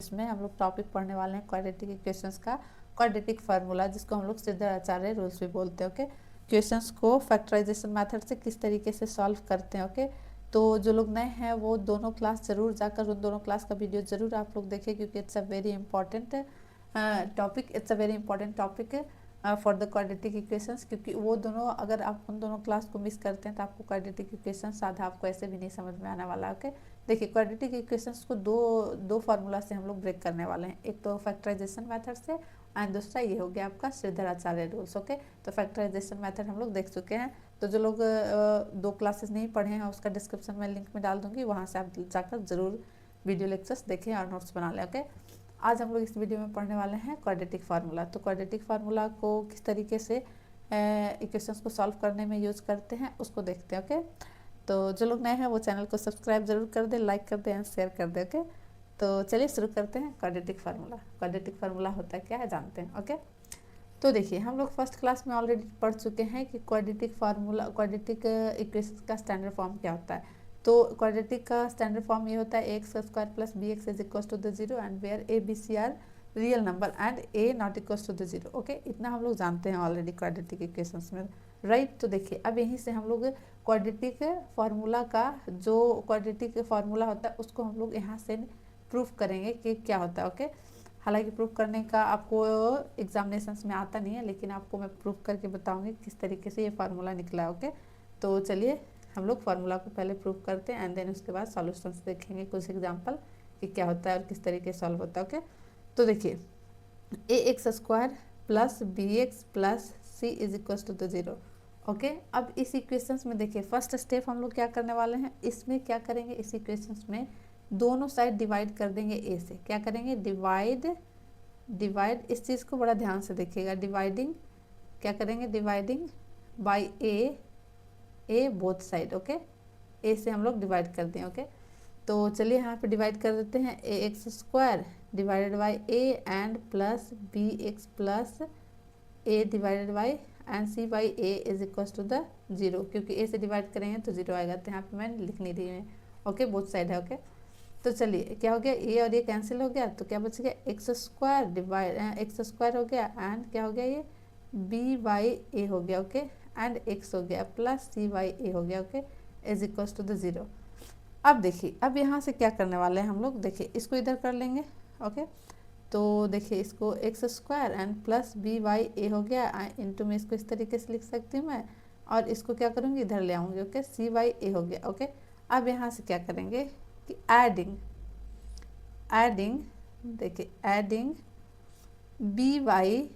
जिसमें हम लोग टॉपिक पढ़ने वाले हैं क्वाड्रेटिक इक्वेशंस का क्वाड्रेटिक फार्मूला, जिसको हम लोग श्रीधराचार्य रूल्स भी बोलते हैं। ओके, क्वेश्चंस को फैक्टराइजेशन मेथड से किस तरीके से सॉल्व करते हैं। ओके, तो जो लोग नए हैं वो दोनों क्लास जरूर जाकर उन दोनों क्लास का वीडियो जरूर आप लोग देखें, क्योंकि it's a very important topic for the quadratic equations. क्योंकि वो दोनों, अगर आप उन दोनों क्लास को मिस करते हैं तो आपको क्वाड्रेटिक इक्वेशंस आधा आपको ऐसे भी नहीं समझ में आने वाला। ओके, देखिए क्वाड्रेटिक इक्वेशंस को दो फार्मूला से हम लोग ब्रेक करने वाले हैं, एक तो फैक्टराइजेशन मेथड से एंड दूसरा ये हो गया आपका श्रीधराचार्य रूल्स। ओके, तो फैक्टराइजेशन मेथड हम लोग देख चुके हैं, तो जो लोग दो क्लासेस नहीं पढ़े हैं उसका डिस्क्रिप्शन में लिंक में डाल दूंगी, वहाँ से आप जाकर जरूर वीडियो लेक्चर्स देखें और नोट्स बना लें। ओके, आज हम लोग इस वीडियो में पढ़ने वाले हैं क्वाड्रेटिक फार्मूला। तो क्वाड्रेटिक फार्मूला को किस तरीके से इक्वेशंस को सॉल्व करने में यूज करते हैं उसको देखते हैं। ओके, तो जो लोग नए हैं वो चैनल को सब्सक्राइब जरूर कर दें, लाइक कर दें एंड शेयर कर दें। ओके, तो चलिए शुरू करते हैं क्वाड्रेटिक फार्मूला। क्वाड्रेटिक फार्मूला होता है क्या है जानते हैं। ओके, तो देखिए हम लोग फर्स्ट क्लास में ऑलरेडी पढ़ चुके हैं कि क्वाड्रेटिक फार्मूला, क्वाड्रेटिक इक्वेशन का स्टैंडर्ड फॉर्म क्या होता है। तो क्वाड्रेटिक का स्टैंडर्ड फॉर्म ये होता है a x square plus b x is equal to the zero and where a b c are real number and a not equal to the zero. Okay, इतना हम लोग जानते हैं ऑलरेडी क्वाड्रेटिक इक्वेशंस में, right. तो देखिए अब यहीं से हम लोग क्वाड्रेटिक फार्मूला का जो क्वाड्रेटिक फार्मूला होता है उसको हम लोग यहाँ से प्रूफ करेंगे कि क्या होता है। ओके, हालांकि प्रूफ करने का आपको एग्जामिनेशंस में आता नहीं है, लेकिन आपको मैं प्रूफ करके बताऊंगी किस तरीके से ये फार्मूला निकला है। ओके, तो चलिए हम लोग फार्मूला को पहले प्रूफ करते हैं एंड देन उसके बाद सॉल्यूशंस देखेंगे, कुछ एग्जांपल कि क्या होता है और किस तरीके से सॉल्व होता है। ओके, तो देखिए a x square plus b x plus c is equal to the zero. Okay, अब इस इक्वेशंस में देखिए फर्स्ट स्टेप हम लोग क्या करने वाले हैं, इसमें क्या करेंगे, इस इक्वेशंस में दोनों साइड डिवाइड कर देंगे ए से। क्या करेंगे, डिवाइड इस चीज़ को बड़ा ध्यान से देखिएगा, डिवाइडिंग क्या करेंगे, dividing by a both side. Okay, a से हम लोग डिवाइड कर दें। ओके, तो चलिए यहाँ पे डिवाइड कर देते हैं, a x square divided by a and plus b x plus a divided by and c by a is equal to the zero. क्योंकि ए से डिवाइड करेंगे तो जीरो आएगा, तो यहाँ पे मैं लिख नहीं रही हूँ। ओके, बोथ साइड है। ओके, तो चलिए क्या हो गया, ए और ये कैंसिल हो गया, तो क्या बच गया, x square divide x square हो गया एंड क्या हो गया, ये बी बाई ए हो गया। ओके, एंड एक्स हो गया प्लस सी बाई ए हो गया। Okay, is equal to the zero. अब देखिए अब यहाँ से क्या करने वाले हैं हम लोग, देखिए इसको इधर कर लेंगे। ओके, तो देखिए इसको x square and plus B by ए हो गया इंटू में इसको इस तरीके से लिख सकती हूँ मैं, और इसको क्या करूँगी, इधर ले आऊँगी। ओके, सी बाई ए हो गया। ओके, अब यहाँ से क्या करेंगे कि एडिंग देखिए एडिंग बी बाई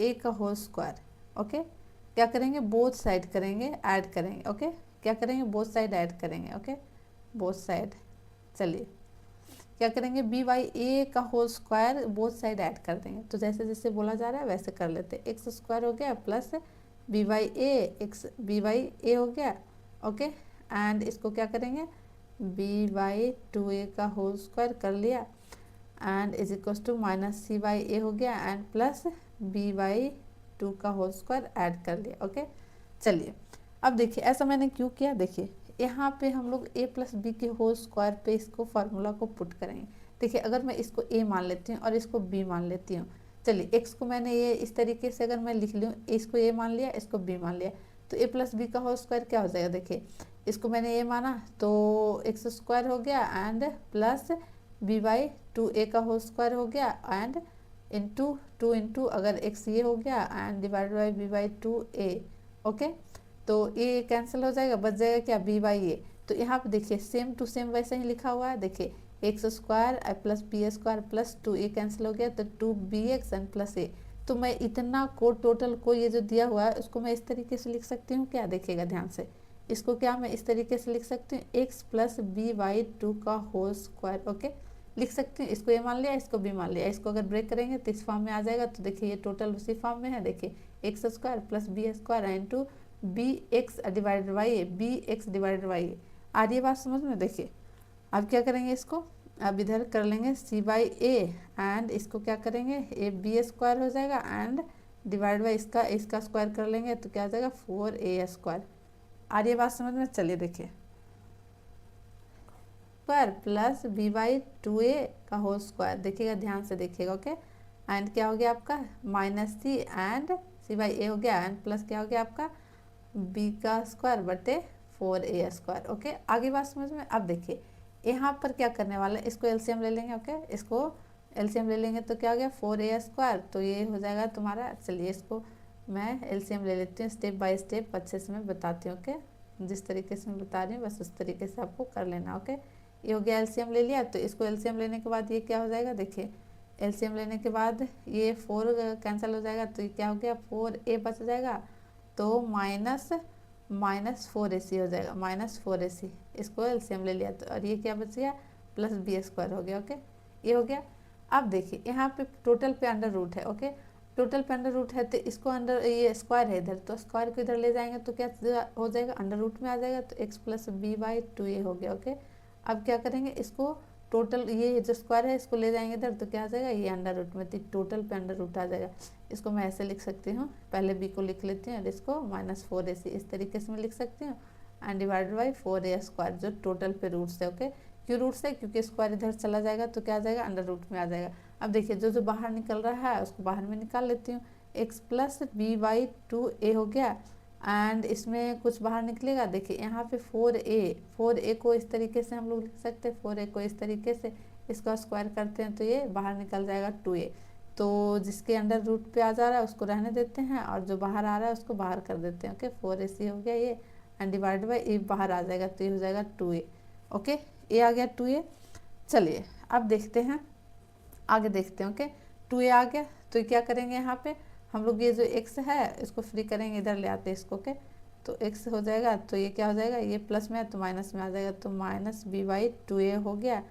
ए का होल स्क्वायर। ओके, क्या करेंगे, बोथ साइड करेंगे, ऐड करेंगे। ओके, क्या करेंगे, बोथ साइड ऐड करेंगे। ओके, बोथ साइड, चलिए क्या करेंगे, बी बाई ए का whole square both side add कर देंगे। तो जैसे जैसे बोला जा रहा है वैसे कर लेते हैं, एक्स स्क्वायर हो गया plus B by a x b by ए हो गया। ओके, एंड इसको क्या करेंगे, बी बाई टू ए का होल स्क्वायर कर लिया and is equal to minus c by ए हो गया and plus B by two का होल स्क्वायर ऐड कर लिया। ओके, चलिए अब देखिए ऐसा मैंने क्यों किया, देखिए यहाँ पे हम लोग a प्लस बी के होल स्क्वायर पे इसको फार्मूला को पुट करेंगे। देखिए अगर मैं इसको a मान लेती हूँ और इसको b मान लेती हूँ, चलिए x को मैंने ये इस तरीके से अगर मैं लिख लूँ, इसको a मान लिया इसको b मान लिया, तो a प्लस बी का होल स्क्वायर क्या हो जाएगा, देखिए इसको मैंने a माना तो एक्स स्क्वायर हो गया and plus B by two a का होल स्क्वायर हो गया एंड इंटू टू इंटू अगर x ये हो गया and divide by b by two a. Okay, a ए कैंसिल हो जाएगा, बच जाएगा क्या, बी बाई ए। तो यहाँ पे देखिए सेम टू सेम वैसे ही लिखा हुआ है, देखिए x square plus b square plus two a cancel हो गया तो two b x and plus a. तो मैं इतना को टोटल को ये जो दिया हुआ है उसको मैं इस तरीके से लिख सकती हूँ, क्या देखिएगा ध्यान से, इसको क्या मैं इस तरीके से लिख सकती हूँ, X plus B by two का होल स्क्वायर। ओके, लिख सकती हूँ, इसको ए मान लिया इसको बी मान लिया, इसको अगर ब्रेक करेंगे तो इस फॉर्म में आ जाएगा। तो देखिए ये टोटल उसी फॉर्म में है, देखिए x square plus b square into b x divided by a, b x divided by a. आ रही है बात समझ में, देखिए अब क्या करेंगे, इसको अब इधर कर लेंगे सी बाई ए एंड इसको क्या करेंगे, ए बी स्क्वायर हो जाएगा एंड डिवाइड बाई इसका स्क्वायर कर लेंगे तो क्या आ जाएगा, फोर ए स्क्वायर। आ रही है बात समझ में, चलिए देखिए square plus B by 2a का होल स्क्वायर, देखिएगा ध्यान से देखिएगा, ओके। एंड क्या हो गया आपका minus c and c by ए हो गया, एंड प्लस क्या हो गया आपका बी का स्क्वायर बटे 4a स्क्वायर, ओके। आगे बात समझ में। अब देखिए यहाँ पर क्या करने वाला है, इसको एलसीएम ले लेंगे, ओके। इसको एलसीएम ले लेंगे तो क्या हो गया 4a स्क्वायर, तो ये हो जाएगा तुम्हारा। चलिए इसको मैं एलसीएम ले लेती हूँ, स्टेप बाय स्टेप अच्छे से मैं बताती हूँ, ओके। जिस तरीके से मैं बता रही हूँ बस उस तरीके से आपको कर लेना, ओके। ये हो गया एलसीएम ले लिया, तो इसको एलसीएम लेने के बाद ये क्या हो जाएगा, देखिए एलसीएम लेने के बाद ये 4 कैंसिल हो जाएगा, तो ये क्या हो गया 4a बच जाएगा, तो माइनस 4ac हो जाएगा, माइनस 4ac। इसको एलसीएम ले लिया तो, और ये क्या बच गया प्लस बी स्क्वायर हो गया, ओके। ये हो गया। अब देखिए यहाँ पे टोटल पे अंडर रूट है, ओके। टोटल पे अंडर रूट है तो इसको अंडर, ये स्क्वायर है इधर, तो स्क्वायर को इधर ले जाएंगे तो क्या हो जाएगा अंडर रूट में आ जाएगा, तो x plus B by 2a हो गया, ओके। अब क्या करेंगे, इसको टोटल ये जो स्क्वायर है इसको ले जाएंगे इधर, तो क्या आ जाएगा ये अंडर रूट में, तो टोटल पे अंडर रूट आ जाएगा। इसको मैं ऐसे लिख सकती हूँ, पहले b को लिख लेती हूँ और इसको माइनस 4ac इस तरीके से मैं लिख सकती हूँ, and divided by 4a square जो टोटल पे रूट्स है, ओके। क्यों रूट्स है, क्योंकि स्क्वायर इधर चला जाएगा तो क्या आ जाएगा अंडर रूट में आ जाएगा। अब देखिए जो जो बाहर निकल रहा है उसको बाहर में निकाल लेती हूँ, x plus B by 2a हो गया, एंड इसमें कुछ बाहर निकलेगा, देखिए यहाँ पे 4a को इस तरीके से हम लोग लिख सकते हैं, 4a को इस तरीके से, इसका स्क्वायर करते हैं तो ये बाहर निकल जाएगा 2a, तो जिसके अंडर रूट पे आ जा रहा है उसको रहने देते हैं और जो बाहर आ रहा है उसको बाहर कर देते हैं, ओके। 4ac हो गया ये, एंड डिवाइड बाई ए बाहर आ जाएगा तो ये हो जाएगा 2a, ओके। ये आ गया 2a। चलिए अब देखते हैं, आगे देखते हैं, ओके। 2a आ गया तो क्या करेंगे, यहाँ पे हम लोग ये जो x है इसको फ्री करेंगे, इधर ले आते हैं इसको, ओके। तो x हो जाएगा तो ये क्या हो जाएगा, ये प्लस में है तो माइनस में आ जाएगा, तो माइनस बी बाई 2a हो गया,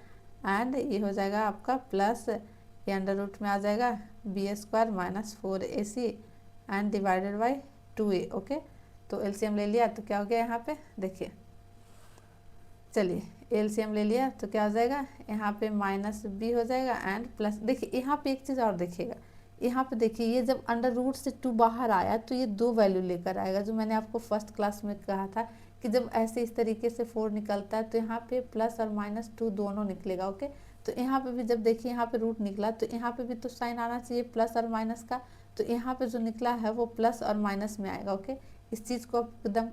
एंड ये हो जाएगा आपका प्लस, ये अंडर रूट में आ जाएगा B square minus 4ac and divided by 2a, okay. तो एलसीएम ले लिया तो क्या हो गया यहाँ पे देखिए, चलिए एलसीएम ले लिया तो क्या हो जाएगा यहाँ पे माइनस बी हो जाएगा एंड प्लस, देखिए यहाँ पे एक चीज़ और देखिएगा, यहाँ पे देखिए ये जब अंडर रूट से 2 बाहर आया तो ये 2 वैल्यू लेकर आएगा, जो मैंने आपको फर्स्ट क्लास में कहा था कि जब ऐसे इस तरीके से 4 निकलता है तो यहाँ पे प्लस और माइनस 2 दोनों निकलेगा, ओके। तो यहाँ पे भी जब देखिए यहाँ पे रूट निकला तो यहाँ पे भी तो साइन आना चाहिए प्लस और माइनस का, तो यहाँ पे जो निकला है वो प्लस और माइनस में आएगा, ओके। इस चीज़ को आप एकदम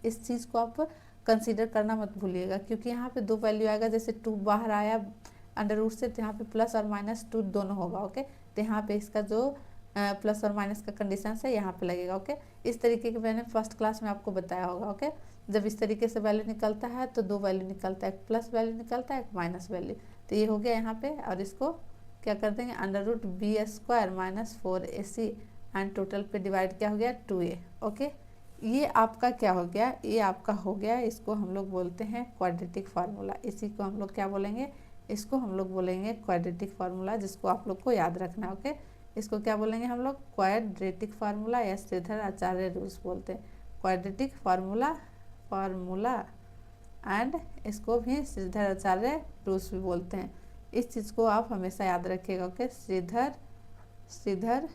इस चीज़ को आप कंसीडर करना मत भूलिएगा, क्योंकि यहाँ पे 2 वैल्यू आएगा, जैसे 2 बाहर आया अंडर रूट से तो यहाँ पे प्लस और माइनस 2 दोनों होगा, ओके। तो यहाँ पे इसका जो प्लस और माइनस का कंडीशन है यहाँ पे लगेगा, ओके। इस तरीके के मैंने फर्स्ट क्लास में आपको बताया होगा, ओके। जब इस तरीके से वैल्यू निकलता है तो 2 वैल्यू निकलता है, एक प्लस वैल्यू निकलता है, एक माइनस वैल्यू, तो ये हो गया यहाँ पे, और इसको क्या कर देंगे under root B square minus 4ac and total पे डिवाइड क्या हो गया 2a, ओके। ये आपका क्या हो गया, ये आपका हो गया, इसको हम लोग बोलते हैं क्वाड्रेटिक फार्मूला, इसी को हम लोग क्या बोलेंगे, इसको हम लोग बोलेंगे क्वाड्रेटिक फार्मूला, जिसको आप लोग को याद रखना है, ओके। इसको क्या बोलेंगे हम लोग क्वाड्रेटिक फार्मूला या श्रीधर आचार्य रूल्स बोलते हैं, क्वाड्रेटिक फार्मूला एंड इसको भी श्रीधर आचार्य रूल्स भी बोलते हैं। इस चीज़ को आप हमेशा याद रखिएगा, ओके। श्रीधर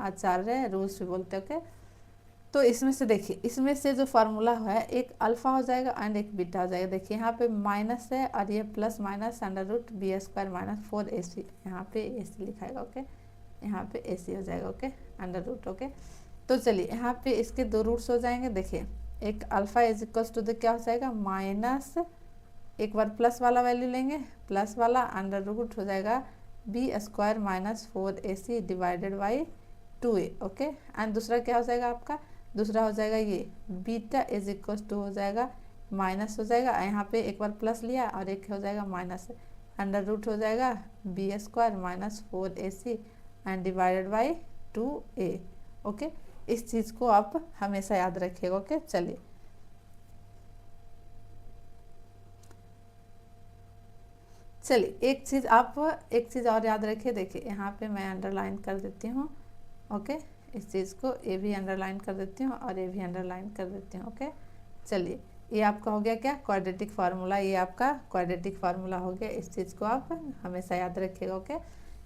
आचार्य रूल्स भी बोलते हैं, ओके। तो इसमें से देखिए, इसमें से जो फार्मूला है एक अल्फा हो जाएगा एंड एक बीटा हो जाएगा, देखिए यहाँ पे माइनस है और ये plus minus under root B square minus 4ac, यहाँ पे ac लिखाएगा, ओके। यहाँ पे ac हो जाएगा, ओके, अंडर रूट, ओके। तो चलिए यहाँ पे इसके 2 रूट्स हो जाएंगे, देखिए एक alpha is equals to the क्या हो जाएगा माइनस, एक बार प्लस वाला वैल्यू लेंगे, प्लस वाला अंडर रूट हो जाएगा B square minus 4ac divided by 2a, okay. And दूसरा क्या हो जाएगा आपका, दूसरा हो जाएगा ये बीटा इज इक्वल टू हो जाएगा माइनस हो जाएगा, यहाँ पे एक बार प्लस लिया और एक हो जाएगा माइनस, अंडर रूट हो जाएगा B square minus 4ac and divided by 2a, okay. इस चीज़ को आप हमेशा याद रखिएगा, ओके। चलिए एक चीज़ और याद रखिए, देखिए यहाँ पे मैं अंडरलाइन कर देती हूँ, ओके। इस चीज़ को ए भी अंडरलाइन कर देती हूँ और ए भी अंडरलाइन कर देती हूँ, ओके। चलिए ये आपका हो गया क्या क्वाड्रेटिक फार्मूला, ये आपका क्वाड्रेटिक फार्मूला हो गया, इस चीज़ को आप हमेशा याद रखिएगा, ओके।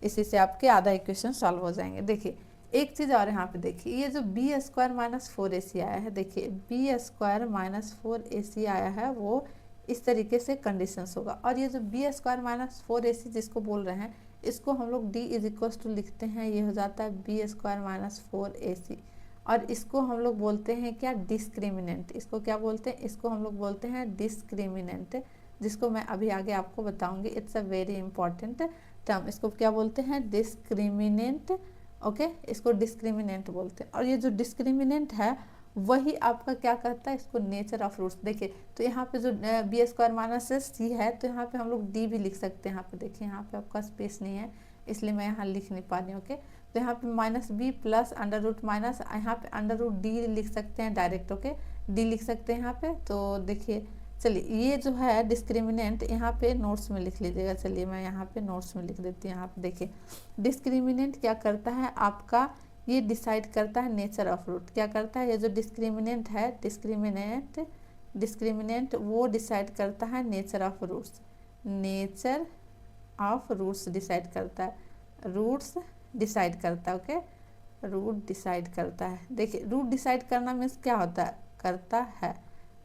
इसी से आपके आधा इक्वेशन सॉल्व हो जाएंगे। देखिए एक चीज़ और यहाँ पे देखिए, ये जो बी स्क्वायर माइनस 4ac आया है, देखिए बी स्क्वायर माइनस 4ac आया है वो इस तरीके से कंडीशंस होगा। और ये जो बी स्क्वायर माइनस 4ac जिसको बोल रहे हैं, इसको हम लोग d इज इक्वल टू लिखते हैं, ये हो जाता है बी स्क्वायर माइनस 4ac। और इसको हम लोग बोलते हैं क्या, डिस्क्रिमिनेंट। इसको क्या बोलते हैं, इसको हम लोग बोलते हैं डिस्क्रिमिनेंट, जिसको मैं अभी आगे आपको बताऊंगी। It's a very important term. इसको क्या बोलते हैं, डिस्क्रिमिनेंट। ओके, इसको डिस्क्रिमिनेंट बोलते हैं। और ये जो डिस्क्रिमिनेंट है वही आपका क्या करता है, इसको नेचर ऑफ रूट्स। देखिए तो यहाँ पे जो बी स्क्वायर माइनस सी है, तो यहाँ पे हम लोग डी भी लिख सकते हैं। यहाँ पे देखिए, यहाँ पे आपका स्पेस नहीं है इसलिए मैं यहाँ लिख नहीं पा रही हूँ। ओके, तो यहाँ पे minus B plus under root minus, यहाँ पे अंडर रूट डी लिख सकते हैं डायरेक्ट। ओके, डी लिख सकते हैं यहाँ पे। तो देखिए, चलिए ये जो है डिस्क्रिमिनेंट यहाँ पे नोट्स में लिख लीजिएगा। चलिए मैं यहाँ पे नोट्स में लिख देती हूँ। यहाँ पे देखिए, डिस्क्रिमिनेंट क्या करता है आपका, ये डिसाइड करता है नेचर ऑफ रूट। क्या करता है, ये जो डिस्क्रिमिनेंट है, डिस्क्रिमिनेंट वो डिसाइड करता है nature of roots. Nature of roots decide करता है, रूट्स डिसाइड करता है। ओके, रूट डिसाइड करता है। देखिए रूट डिसाइड करना मीन्स क्या होता है, करता है।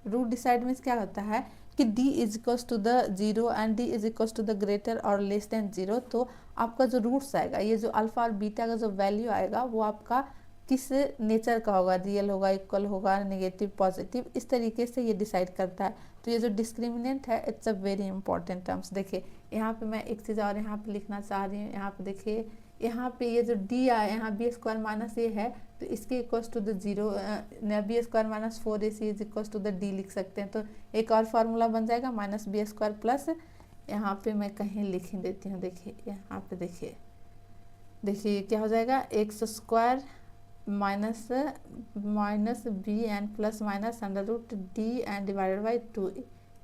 रूट डिसाइड मीन्स क्या होता है कि d is equals to the 0 and d is equals to the greater और लेस देन 0। तो आपका जो रूट्स आएगा, ये जो अल्फा और बीटा का जो वैल्यू आएगा वो आपका किस नेचर का होगा, रियल होगा, इक्वल होगा, नेगेटिव, पॉजिटिव, इस तरीके से ये डिसाइड करता है। तो ये जो डिस्क्रिमिनेंट है it's a very important terms. देखिए यहाँ पे मैं एक चीज़ और यहाँ पे लिखना चाह रही हूँ। यहाँ पे देखिए, यहाँ पे ये जो डी आया, यहाँ बी स्क्वायर माइनस ए है, तो इसके equals to the 0, B square minus 4ac is equals to the D लिख सकते हैं। तो एक और फार्मूला बन जाएगा माइनस बी स्क्वायर प्लस, यहाँ पे मैं कहीं लिख ही देती हूँ। देखिए यहाँ पे देखिए, देखिए क्या हो जाएगा, X square minus B and plus minus under root D and divided by 2।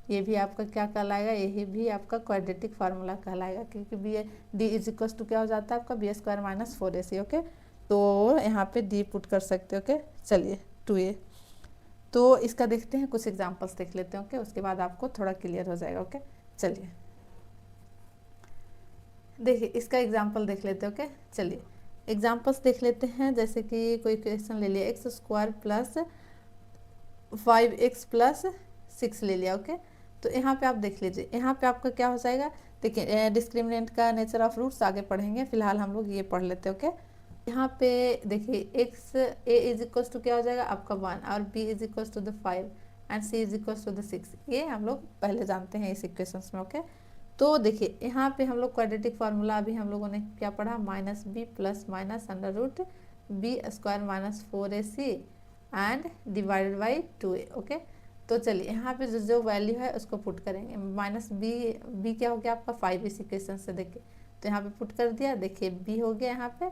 ये भी आपका क्या कहलाएगा, यही भी आपका क्वाड्रेटिक फार्मूला कहलाएगा, क्योंकि B D is equals to क्या हो जाता है आपका B square minus 4ac। Okay, तो यहाँ पे डी पुट कर सकते हो। ओके, चलिए 2a। तो इसका देखते हैं, कुछ एग्जांपल्स देख लेते हैं। ओके, उसके बाद आपको थोड़ा क्लियर हो जाएगा। ओके, चलिए देखिए इसका एग्जांपल देख लेते हैं। ओके, चलिए एग्जांपल्स देख लेते हैं। जैसे कि कोई क्वेश्चन ले लिया, x square plus 5x plus 6 ले लिया। ओके, तो यहाँ पे आप देख लीजिए, यहाँ पे आपका क्या हो जाएगा। देखिए डिस्क्रिमिनेंट का नेचर ऑफ रूट्स आगे पढ़ेंगे, फिलहाल हम लोग ये पढ़ लेते हैं। ओके, यहाँ पे देखिए X A is equals to क्या हो जाएगा आपका 1 और B is equals to the 5 and C is equals to the 6। ये हम लोग पहले जानते हैं इस इक्वेशंस में। ओके, तो देखिए यहाँ पे हम लोग क्वाड्रेटिक फार्मूला अभी हम लोगों ने क्या पढ़ा, minus B plus minus under root B square minus 4ac and divided by 2a। Okay, तो चलिए यहाँ पे जो वैल्यू है उसको पुट करेंगे। माइनस बी क्या हो गया आपका 5 इस इक्वेशन से। देखिए तो यहाँ पे पुट कर दिया। देखिए बी हो गया, यहाँ पे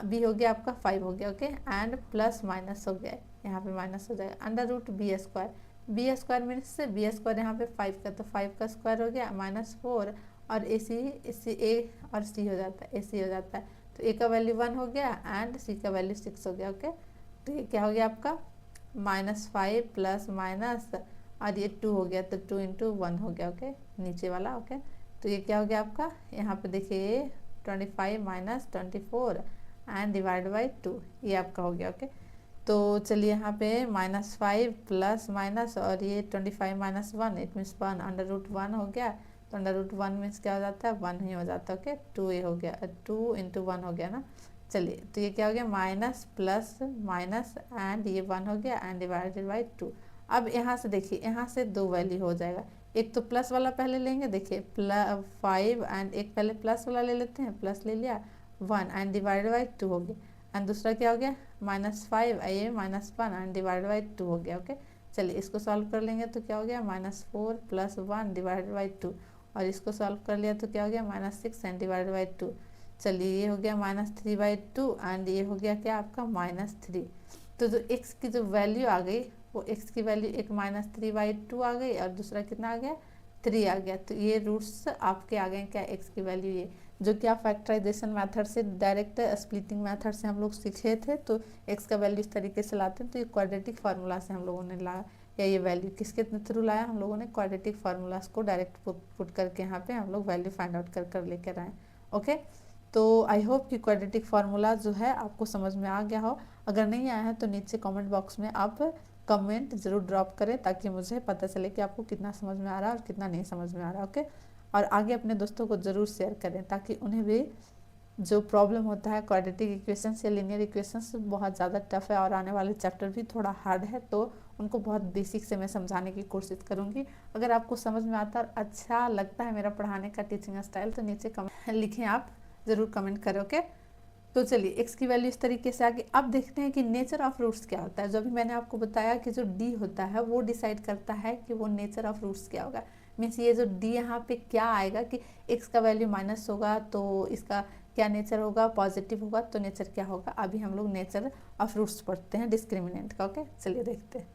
बी हो गया आपका 5 हो गया। ओके, एंड प्लस माइनस हो गया, यहाँ पे माइनस हो जाएगा under root B square means से बी स्क्वायर यहाँ पे 5 का, तो 5 का स्क्वायर हो गया माइनस 4 और ए और सी हो जाता है, AC हो जाता है। तो ए का वैल्यू 1 हो गया एंड सी का वैल्यू 6 हो गया। ओके, तो ये क्या हो गया आपका -5 प्लस माइनस और ये 2 हो गया, तो 2 इंटू 1 हो गया। ओके, नीचे वाला। ओके, तो ये क्या हो गया आपका, यहाँ पे देखिए 25 माइनस 24 एंड डिवाइड बाई 2, ये आपका हो गया। ओके, तो चलिए यहाँ पे -5 प्लस माइनस और ये 25 minus 1 it means 1 under root 1 हो गया। तो अंडर रूट 1 मीन्स क्या हो जाता है, 1 ही हो जाता है। ओके, 2a हो गया, 2 इंटू 1 हो गया ना। चलिए तो ये क्या हो गया, माइनस प्लस माइनस एंड ये 1 हो गया एंड डिवाइडेड बाई 2। अब यहाँ से देखिए, यहाँ से 2 वैल्यू हो जाएगा। एक तो प्लस वाला पहले लेंगे, देखिए 5 एंड एक पहले प्लस वाला ले लेते हैं, प्लस ले लिया 1 एंड डिवाइडेड बाई 2 हो गया। एंड दूसरा क्या हो गया -5 ये -1 एंड डिवाइडेड बाई 2 हो गया। ओके, चलिए इसको सॉल्व कर लेंगे तो क्या हो गया -4 प्लस 1 डिवाइडेड बाई 2 और इसको सॉल्व कर लिया तो क्या हो गया -6 एंड डिवाइडेड बाई 2। चलिए ये हो गया -3/2 एंड ये हो गया क्या आपका -3। तो जो x की जो वैल्यू आ गई वो x की वैल्यू एक -3/2 आ गई और दूसरा कितना आ गया 3 आ गया। तो ये रूट्स आपके आ गए क्या, x की वैल्यू ये, जो कि आप फैक्टराइजेशन मेथड से डायरेक्ट स्प्लिटिंग मेथड से हम लोग सीखे थे। तो x का वैल्यू इस तरीके से लाते हैं। तो ये क्वाड्रेटिक फार्मूला से हम लोगों ने लाया, या ये वैल्यू किसके थ्रू लाया, हम लोगों ने क्वाड्रेटिक फार्मूलाज को डायरेक्ट पुट करके यहाँ पे हम लोग वैल्यू फाइंड आउट कर लेकर आए। ओके, तो आई होप कि क्वाड्रेटिक फार्मूला जो है आपको समझ में आ गया हो। अगर नहीं आया है तो नीचे कमेंट बॉक्स में आप कमेंट ज़रूर ड्रॉप करें ताकि मुझे पता चले कि आपको कितना समझ में आ रहा है और कितना नहीं समझ में आ रहा है। ओके, और आगे अपने दोस्तों को ज़रूर शेयर करें ताकि उन्हें भी जो प्रॉब्लम होता है क्वाड्रेटिक इक्वेशंस या लीनियर इक्वेशंस बहुत ज़्यादा टफ है और आने वाले चैप्टर भी थोड़ा हार्ड है, तो उनको बहुत बेसिक से मैं समझाने की कोशिश करूँगी। अगर आपको समझ में आता और अच्छा लगता है मेरा पढ़ाने का टीचिंग स्टाइल तो नीचे कमेंट लिखें, आप ज़रूर कमेंट करें। ओके, तो चलिए एक्स की वैल्यू इस तरीके से आगे। अब देखते हैं कि नेचर ऑफ रूट्स क्या होता है। जो भी मैंने आपको बताया कि जो डी होता है वो डिसाइड करता है कि वो नेचर ऑफ रूट्स क्या होगा। मीन्स ये जो डी यहाँ पे क्या आएगा कि एक्स का वैल्यू माइनस होगा तो इसका क्या नेचर होगा, पॉजिटिव होगा तो नेचर क्या होगा। अभी हम लोग नेचर ऑफ रूट्स पढ़ते हैं डिस्क्रिमिनेंट का। ओके, चलिए देखते हैं।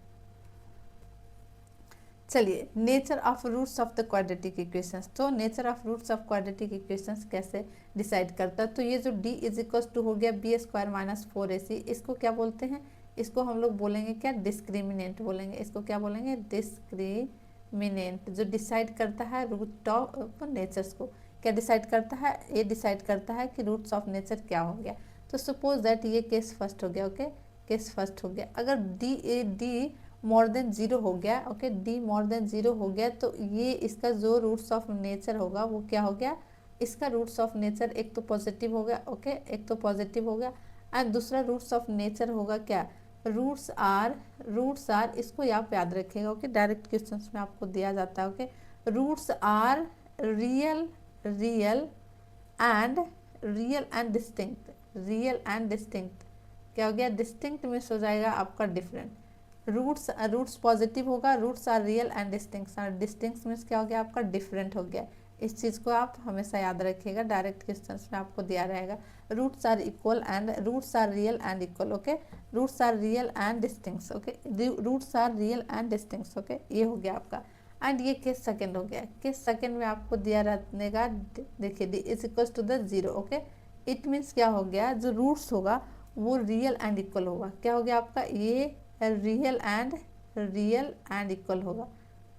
चलिए nature of roots of the quadratic equations. तो nature of roots of quadratic equations कैसे डिसाइड करता है। तो ये जो d इज इक्वल टू हो गया बी स्क्वायर माइनस 4ac, इसको क्या बोलते हैं, इसको हम लोग बोलेंगे क्या, डिस्क्रिमिनेंट बोलेंगे। इसको क्या बोलेंगे, डिस्क्रिमिनेंट। जो डिसाइड करता है रूट ऑफ नेचर्स को, क्या डिसाइड करता है, ये डिसाइड करता है कि रूट्स ऑफ नेचर क्या हो गया। तो सपोज दैट ये केस फर्स्ट हो गया। ओके, केस फर्स्ट हो गया। अगर डी मोर देन जीरो हो गया, okay, D more than zero हो गया तो ये इसका जो रूट्स ऑफ नेचर होगा वो क्या हो गया, इसका रूट्स ऑफ नेचर एक तो पॉजिटिव हो गया। ओके, एक तो पॉजिटिव हो गया एंड दूसरा रूट्स ऑफ नेचर होगा क्या, रूट्स आर, इसको आप याद रखिएगा। ओके, डायरेक्ट क्वेश्चंस में आपको दिया जाता है। Okay, roots are real and distinct. Real and distinct क्या हो गया, डिस्टिंक्ट मीन्स हो जाएगा आपका डिफरेंट। रूट्स पॉजिटिव होगा, roots are real and distinct means क्या हो गया आपका, डिफरेंट हो गया। इस चीज़ को आप हमेशा याद रखिएगा, डायरेक्ट क्वेश्चंस में आपको दिया रहेगा। Roots are equal and roots are real and equal. Okay, roots are real and distinct. Okay, roots are real and distinct. Okay, ये हो गया आपका। एंड ये केस सेकंड हो गया। केस सेकंड में आपको दिया रहेगा, देखिए D is equal to the zero. Okay, it means क्या हो गया, जो रूट्स होगा वो रियल एंड इक्वल होगा। क्या हो गया आपका, ये रियल एंड इक्वल होगा,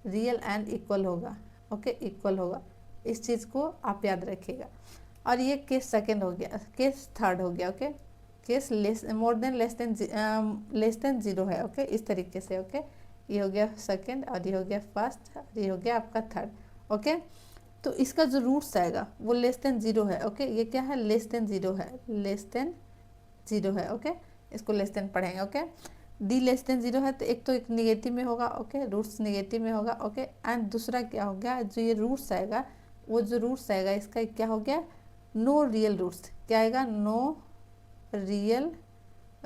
रियल एंड इक्वल होगा। ओके, इक्वल होगा। इस चीज़ को आप याद रखिएगा। और ये केस सेकंड हो गया। केस थर्ड हो गया। Okay, case more than less than zero है। ओके, इस तरीके से। ओके, ये हो गया सेकंड और ये हो गया फर्स्ट और ये हो गया आपका थर्ड। ओके, तो इसका जो रूट्स आएगा वो लेस देन जीरो है। ओके, ये क्या है, लेस देन जीरो है, लेस देन जीरो है। ओके, इसको लेस देन पढ़ेंगे। Okay, D less than zero है तो एक तो एक निगेटिव में होगा। ओके, रूट्स निगेटिव में होगा। ओके, एंड दूसरा क्या हो गया, जो ये रूट्स आएगा वो जो रूट्स आएगा इसका क्या हो गया, नो रियल रूट्स। क्या आएगा, no real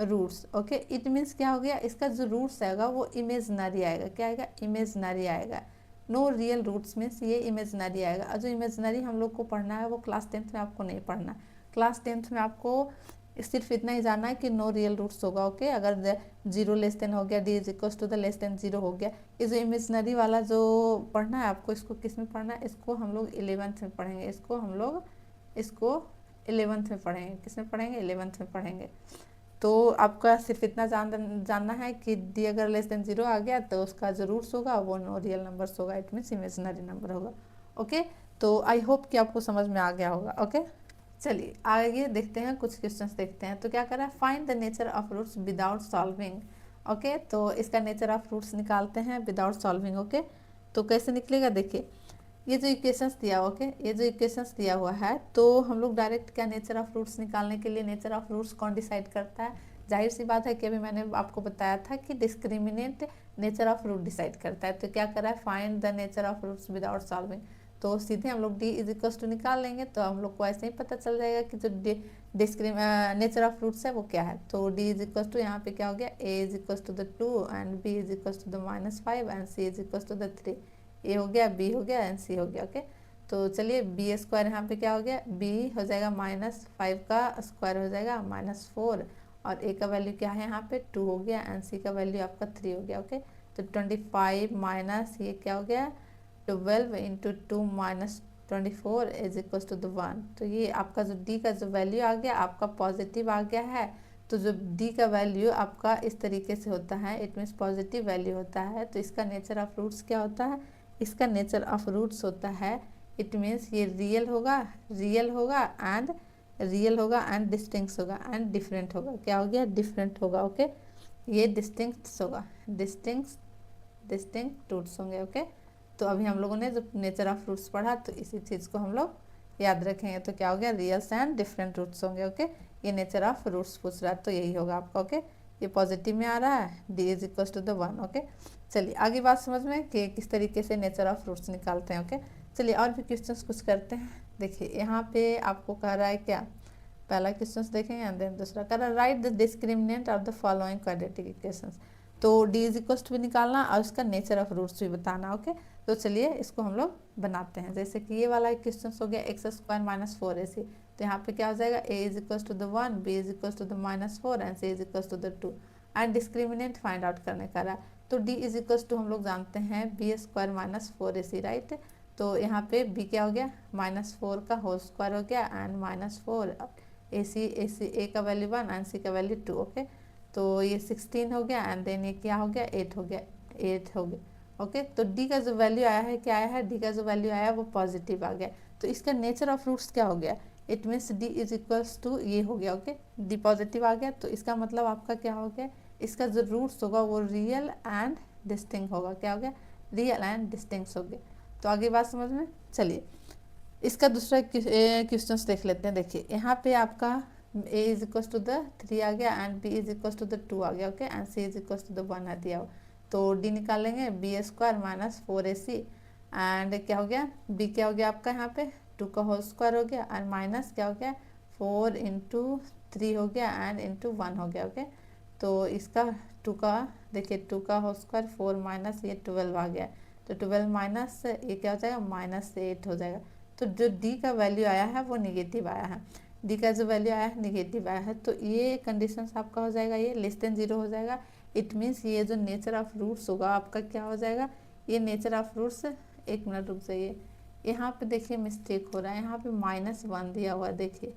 roots. Okay, it means क्या हो गया, इसका जो रूट्स आएगा वो इमेजनरी आएगा। क्या आएगा, इमेजनरी आएगा। नो रियल रूट्स मीन्स ये इमेजनरी आएगा। और जो इमेजनरी हम लोग को पढ़ना है वो क्लास 10th में आपको नहीं पढ़ना। क्लास 10th में आपको सिर्फ इतना ही जानना है कि नो रियल रूट्स होगा। ओके, अगर जीरो लेस देन हो गया, D is equal to the less than zero हो गया। ये जो इमेजनरी वाला जो पढ़ना है आपको, इसको किस में पढ़ना है, इसको हम लोग 11th में पढ़ेंगे। इसको 11th में पढ़ेंगे। किस में पढ़ेंगे, 11th में पढ़ेंगे। तो आपका सिर्फ इतना जानना है कि डी अगर लेस देन जीरो आ गया तो उसका जो रूट्स होगा वो नो रियल नंबर्स होगा, इट मीन्स इमेजनरी नंबर होगा। ओके, तो आई होप कि आपको समझ में आ गया होगा। ओके, चलिए आगे देखते हैं, कुछ क्वेश्चंस देखते हैं। तो क्या कर रहा है, find the nature of roots without solving. Okay, तो इसका नेचर ऑफ रूट्स निकालते हैं विदाउट सॉल्विंग। ओके, तो कैसे निकलेगा, देखिए ये जो इक्वेशंस दिया हुआ, ओके, ये जो इक्वेशंस दिया हुआ है तो हम लोग डायरेक्ट क्या नेचर ऑफ रूट्स निकालने के लिए, नेचर ऑफ रूट्स कौन डिसाइड करता है, जाहिर सी बात है कि अभी मैंने आपको बताया था कि discriminant nature of root decide करता है। तो क्या कर रहा है, find the nature of roots without solving. तो सीधे हम लोग डी इज इक्वल टू निकाल लेंगे तो हम लोग को ऐसे ही पता चल जाएगा कि जो नेचर ऑफ रूट्स है वो क्या है। तो डी इज इक्वल टू यहाँ पे क्या हो गया, a is equal to the 2 and b is equal to the -5 and C is equal to the 3। A हो गया, बी हो गया एंड सी हो गया। ओके, तो चलिए बी स्क्वायर यहाँ पे क्या हो गया, बी हो जाएगा -5 का स्क्वायर हो जाएगा -4 और ए का वैल्यू क्या है यहाँ पे 2 हो गया एंड सी का वैल्यू आपका 3 हो गया। ओके, तो 25 माइनस ये क्या हो गया 12 into 2 minus 24 is equal to the 1। तो ये आपका जो डी का जो वैल्यू आ गया आपका पॉजिटिव आ गया है। तो जो डी का वैल्यू आपका इस तरीके से होता है, इट मीन्स पॉजिटिव वैल्यू होता है। तो इसका नेचर ऑफ रूट्स क्या होता है, इसका नेचर ऑफ रूट्स होता है, इट मीन्स ये रियल होगा एंड डिस्टिंक्ट होगा एंड डिफरेंट होगा। क्या हो गया, डिफरेंट होगा। ओके, ये डिस्टिंक्ट्स होगा, डिस्टिंक्ट रूट्स होंगे। ओके, तो अभी हम लोगों ने जो नेचर ऑफ रूट्स पढ़ा तो इसी चीज़ को हम लोग याद रखेंगे। तो क्या हो गया, रियल्स एंड डिफरेंट रूट्स होंगे। ओके, ये नेचर ऑफ रूट्स पूछ रहा है तो यही होगा आपका। ओके, ये पॉजिटिव में आ रहा है, D is equal to the 1। Okay, चलिए आगे बात समझ में कि किस तरीके से नेचर ऑफ रूट्स निकालते हैं। ओके, चलिए और भी क्वेश्चंस कुछ करते हैं। देखिए यहाँ पे आपको कह रहा है क्या, पहला क्वेश्चन देखेंगे एंड देन दूसरा कह रहा है right the discriminant of the following quadratic equations. तो डी इज इक्वल टू भी निकालना और उसका नेचर ऑफ रूट्स भी बताना। ओके, तो चलिए इसको हम लोग बनाते हैं। जैसे कि ये वाला क्वेश्चन हो गया एक्स स्क्वायर माइनस 4ac, तो यहाँ पे क्या हो जाएगा, a is equal to the 1, b is equal to the -4 and c is equal to the 2 and discriminant find out करने का रहा। तो d इज इक्वल टू हम लोग जानते हैं b square minus 4ac, right. तो यहाँ पे b क्या हो गया, -4 का होल स्क्वायर हो गया एंड -4 a का वैल्यू 1 एंड c का वैल्यू 2। ओके, तो ये 16 हो गया एंड देन ये क्या हो गया, 8 हो गया। ओके, तो डी का जो वैल्यू आया है क्या आया है, डी का जो वैल्यू आया है वो पॉजिटिव आ गया। तो इसका नेचर ऑफ रूट्स क्या हो गया, it means D is equals to ये हो गया। ओके, डी पॉजिटिव आ गया तो इसका मतलब आपका क्या हो गया, इसका जो रूट्स होगा वो रियल एंड डिस्टिंक्ट होगा। क्या हो गया, रियल एंड डिस्टिंक्ट हो गया। तो आगे बात समझ में, चलिए इसका दूसरा क्वेश्चन देख लेते हैं। देखिए यहाँ पे आपका a is equal to the 3 आ गया and b is equal to the 2 आ गया। Okay, and c is equal to the 1 आ दिया। तो d निकालेंगे b square minus 4ac and क्या हो गया, b क्या हो गया आपका यहाँ पे 2 का होल स्क्वायर हो गया एंड माइनस क्या हो गया 4 इंटू 3 हो गया एंड इंटू 1 हो गया। ओके, तो इसका 2 का देखिए 2 का होल स्क्वायर 4 माइनस ये 12 आ गया। तो 12 माइनस ये क्या हो जाएगा, -8 हो जाएगा। तो जो d का वैल्यू आया है वो निगेटिव आया है, डी का जो वैल्यू आया है निगेटिव आया है। तो ये कंडीशन आपका हो जाएगा, ये लेस देन 0 हो जाएगा। इट मीन्स ये जो नेचर ऑफ रूट्स होगा आपका क्या हो जाएगा, ये नेचर ऑफ रूट्स, एक मिनट रुक जाइए, यहाँ पे देखिए मिस्टेक हो रहा है, यहाँ पे -1 दिया हुआ है। देखिए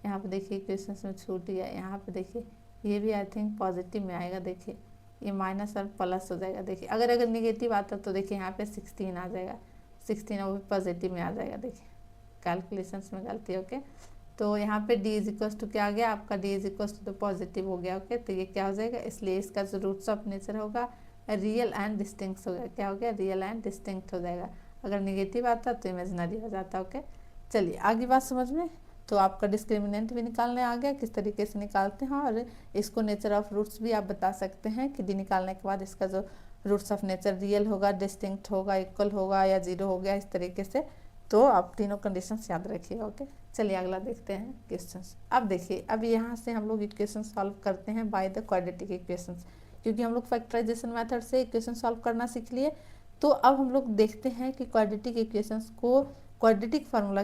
यहाँ पे देखिए क्वेश्चन में छूट गया, यहाँ पे देखिए ये भी आई थिंक पॉजिटिव में आएगा। देखिए ये माइनस और प्लस हो जाएगा। देखिए अगर निगेटिव आता तो देखिए यहाँ पे 16 आ जाएगा, 16 वो भी पॉजिटिव में आ जाएगा। देखिए कैलकुलेशंस में गलती। ओके, तो यहाँ पे d इज इक्वल टू क्या आ गया आपका, d is equal to positive हो गया। ओके, तो ये क्या हो जाएगा, इसलिए इसका जो रूट्स ऑफ नेचर होगा रियल एंड डिस्टिंक्ट हो गया। क्या हो गया, रियल एंड डिस्टिंक्ट हो जाएगा। अगर निगेटिव आता तो इमेजिनरी हो जाता। ओके, चलिए आगे बात समझ में। तो आपका डिस्क्रिमिनेंट भी निकालने आ गया, किस तरीके से निकालते हैं, और इसको नेचर ऑफ रूट्स भी आप बता सकते हैं कि डी निकालने के बाद इसका जो रूट्स ऑफ नेचर रियल होगा, डिस्टिंक्ट होगा, इक्वल होगा या 0 हो गया, इस तरीके से। तो आप तीनों कंडीशंस याद रखिएगा। ओके, चलिए अगला देखते हैं क्वेश्चंस। अब देखिए अब यहाँ से हम लोग इक्वेशन सॉल्व करते हैं बाय द क्वाड्रेटिक इक्वेशंस, क्योंकि हम लोग फैक्टराइजेशन मेथड से इक्वेशन सॉल्व करना सीख लिए। तो अब हम लोग देखते हैं कि क्वाड्रेटिक इक्वेशंस को क्वाड्रेटिक फार्मूला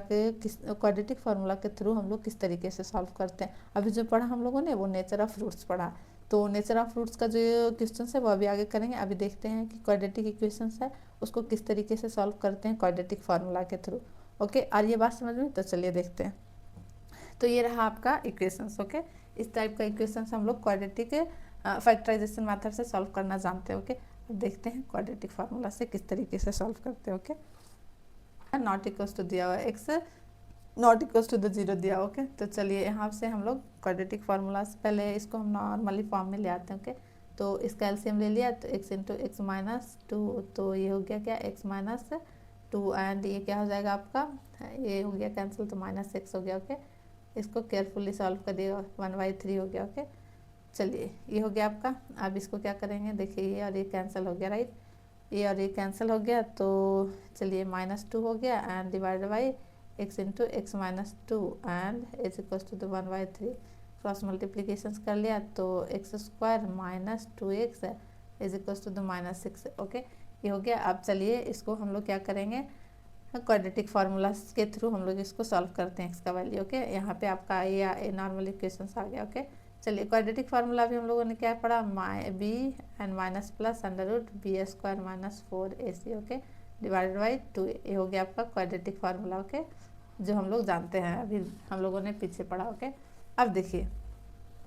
के थ्रू हम लोग किस तरीके से सॉल्व करते हैं। अभी जो पढ़ा हम लोगों ने वो नेचर ऑफ रूट्स पढ़ा, तो नेचर ऑफ रूट्स का जो क्वेश्चन है वो अभी आगे करेंगे। अभी देखते हैं कि क्वाड्रेटिक इक्वेशंस है उसको किस तरीके से सॉल्व करते हैं क्वाड्रेटिक फार्मूला के थ्रू। ओके, और ये बात समझ में, तो चलिए देखते हैं। तो ये रहा आपका इक्वेशंस। ओके, इस टाइप का इक्वेशंस हम लोग क्वाड्रेटिक फैक्टराइजेशन मेथड से सॉल्व करना जानते हैं। ओके, अब देखते हैं क्वाड्रेटिक फार्मूला से किस तरीके से सॉल्व करते हैं। ओके, नॉट इक्वल्स टू दिया हुआ X not equals to the 0 दिया। ओके, तो चलिए यहाँ से हम लोग क्वाड्रेटिक फार्मूला से पहले इसको हम नॉर्मली फॉर्म में ले आते हैं। ओके, तो इसका एलसीएम ले लिया तो x इंटू एक्स माइनस 2, तो ये हो गया क्या x माइनस 2 एंड ये क्या हो जाएगा आपका, ये हो गया कैंसिल तो -x हो गया। ओके, इसको केयरफुली सॉल्व कर दिएगा, 1/3 हो गया। ओके, चलिए ये हो गया आपका। अब इसको क्या करेंगे, देखिए ये और ये कैंसिल हो गया, राइट, ये और ये कैंसिल हो गया। तो चलिए -2 हो गया and divided by x into X minus 2 and is equal to the 1/3। Cross multiplication कर लिया तो X square minus 2x is equal to the -6। Okay, ये हो गया। अब चलिए इसको हम लोग क्या करेंगे, क्वाड्रेटिक फार्मूला के थ्रू हम लोग इसको सॉल्व करते हैं x का वैल्यू। ओके, यहाँ पे आपका ये नॉर्मल इक्वेशन आ गया। ओके, चलिए क्वाड्रेटिक फार्मूला भी हम लोगों ने क्या पढ़ा, b and minus plus √b square minus 4ac। Okay, divided by 2, ये हो गया आपका क्वाड्रेटिक फार्मूला। ओके, जो हम लोग जानते हैं, अभी हम लोगों ने पीछे पढ़ा। ओके, अब देखिए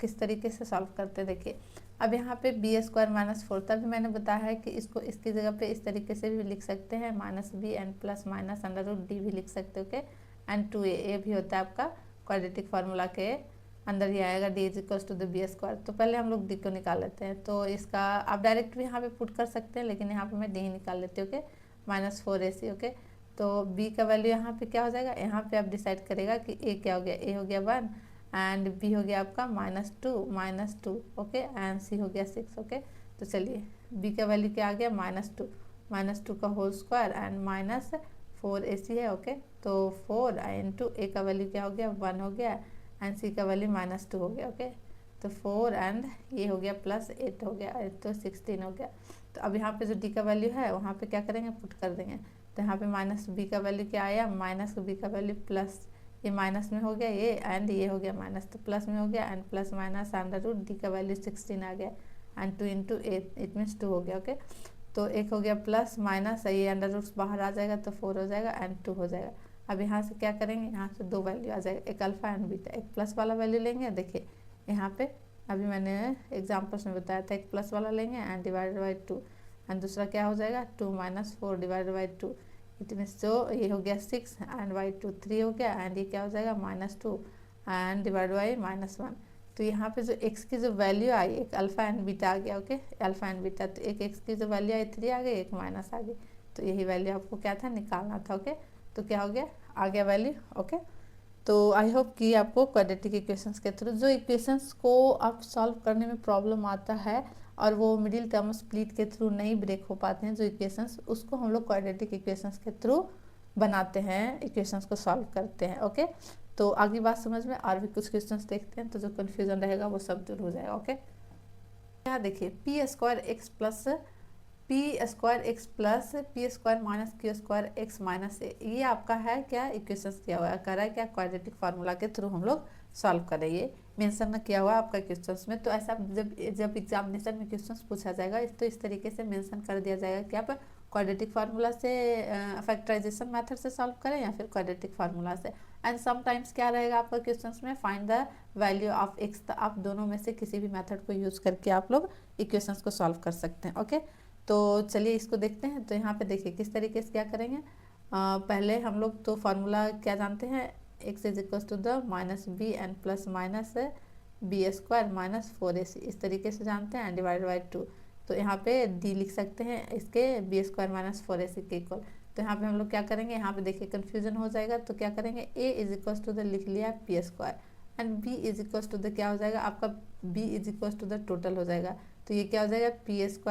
किस तरीके से सॉल्व करते हैं। देखिए अब यहाँ पे b स्क्वायर माइनस 4, तभी मैंने बताया है कि इसको इसकी जगह पे इस तरीके से भी लिख सकते हैं, -b and plus minus √d भी लिख सकते हो। ओके, एंड 2a भी होता है आपका क्वाड्रेटिक फार्मूला के अंदर ही आएगा D is equals to the B square. तो पहले हम लोग डी को निकाल लेते हैं। तो इसका आप डायरेक्ट भी यहाँ पे पुट कर सकते हैं, लेकिन यहाँ पे मैं डी ही निकाल लेती हूँ। Okay, -4ac। ओके, तो बी का वैल्यू यहाँ पे क्या हो जाएगा, यहाँ पे आप डिसाइड करेगा कि ए क्या हो गया, ए हो गया 1 एंड बी हो गया आपका -2। ओके, एंड सी हो गया 6। ओके, तो चलिए बी का वैल्यू क्या आ गया, -2 का होल स्क्वायर एंड -4ac है। ओके, तो 4 इंटू ए का वैल्यू क्या हो गया, 1 हो गया एंड सी का वैल्यू -2 हो गया। ओके, तो 4 एंड ये हो गया +8 हो गया, तो 16 हो गया। तो अब यहाँ पे जो डी का वैल्यू है वहाँ पे क्या करेंगे, पुट कर देंगे। तो यहाँ पे -b का वैल्यू क्या आया, -b का वैल्यू प्लस, ये माइनस में हो गया ये एंड ये हो गया माइनस, तो प्लस में हो गया एंड प्लस माइनस √d का वैल्यू 16 आ गया एंड 2 इंटू 8 इट मीन्स 2 हो गया। ओके, तो एक हो गया प्लस माइनस, ये अंडर रूट्स बाहर आ जाएगा तो 4 हो जाएगा एंड 2 हो जाएगा। अब यहाँ से क्या करेंगे, यहाँ से 2 वैल्यू आ जाएगा, एक अल्फा एंड बीटा। एक प्लस वाला वैल्यू लेंगे, देखिए यहाँ पे अभी मैंने एग्जाम्पल्स में बताया था, एक प्लस वाला लेंगे एंड डिवाइडेड बाई 2 एंड दूसरा क्या हो जाएगा 2 - 4 डिवाइडेड बाई 2 इट मीन्स जो ये हो गया 6 एंड बाई 2 3 हो गया एंड ये क्या हो जाएगा -2 एंड डिवाइड बाई -1। तो यहाँ पे जो x की जो वैल्यू आई, एक अल्फा एंड बीटा आ गया। ओके, अल्फा एंड बीटा, तो एक x की जो वैल्यू आई 3 आ गई, एक माइनस आ गई। तो यही वैल्यू आपको क्या था, निकालना था। ओके, तो क्या हो गया, आ गया वैल्यू। ओके, तो आई होप कि आपको क्वाड्रेटिक इक्वेशंस के थ्रू जो इक्वेशंस को आप सॉल्व करने में प्रॉब्लम आता है और वो मिडिल टर्म स्प्लिट के थ्रू नहीं ब्रेक हो पाते हैं जो इक्वेशंस, उसको हम लोग क्वाड्रेटिक इक्वेशंस के थ्रू बनाते हैं, इक्वेशंस को सॉल्व करते हैं। ओके, तो आगे बात समझ में, और भी कुछ क्वेश्चंस देखते हैं तो जो कन्फ्यूजन रहेगा वो सब दूर हो जाएगा। ओके, यहाँ देखिए p² plus p² minus q² x minus a, ये आपका है क्या, इक्वेशंस किया हुआ है, कह रहा है क्या, क्वाड्रेटिक फार्मूला के थ्रू हम लोग सॉल्व करेंगे, मेंशन किया हुआ है आपका क्वेश्चंस में। तो ऐसा जब एग्जामिनेशन में क्वेश्चंस पूछा जाएगा तो इस तरीके से मेंशन कर दिया जाएगा कि आप क्वाड्रेटिक फार्मूला से फैक्टराइजेशन मेथड से सॉल्व करें या फिर क्वाड्रेटिक फार्मूला से। एंड समटाइम्स क्या रहेगा आपका क्वेश्चंस में, find the value of x, तो आप दोनों में से किसी भी मेथड को यूज़ करके आप लोग इक्वेशंस को सॉल्व कर सकते हैं। ओके, तो चलिए इसको देखते हैं। तो यहाँ पे देखिए किस तरीके से क्या करेंगे। पहले हम लोग तो फार्मूला क्या जानते हैं, x is equal to the -b and plus minus b² - 4ac, इस तरीके से जानते हैं एंड डिवाइड बाई 2। तो यहाँ पे d लिख सकते हैं इसके b² - 4ac के इक्वल। तो यहाँ पे हम लोग क्या करेंगे, यहाँ पे देखिए कन्फ्यूजन हो जाएगा, तो क्या करेंगे, a is equal to the लिख लिया p² and b is equal to the क्या हो जाएगा आपका, b is equal to the total हो जाएगा, तो ये क्या हो जाएगा p² -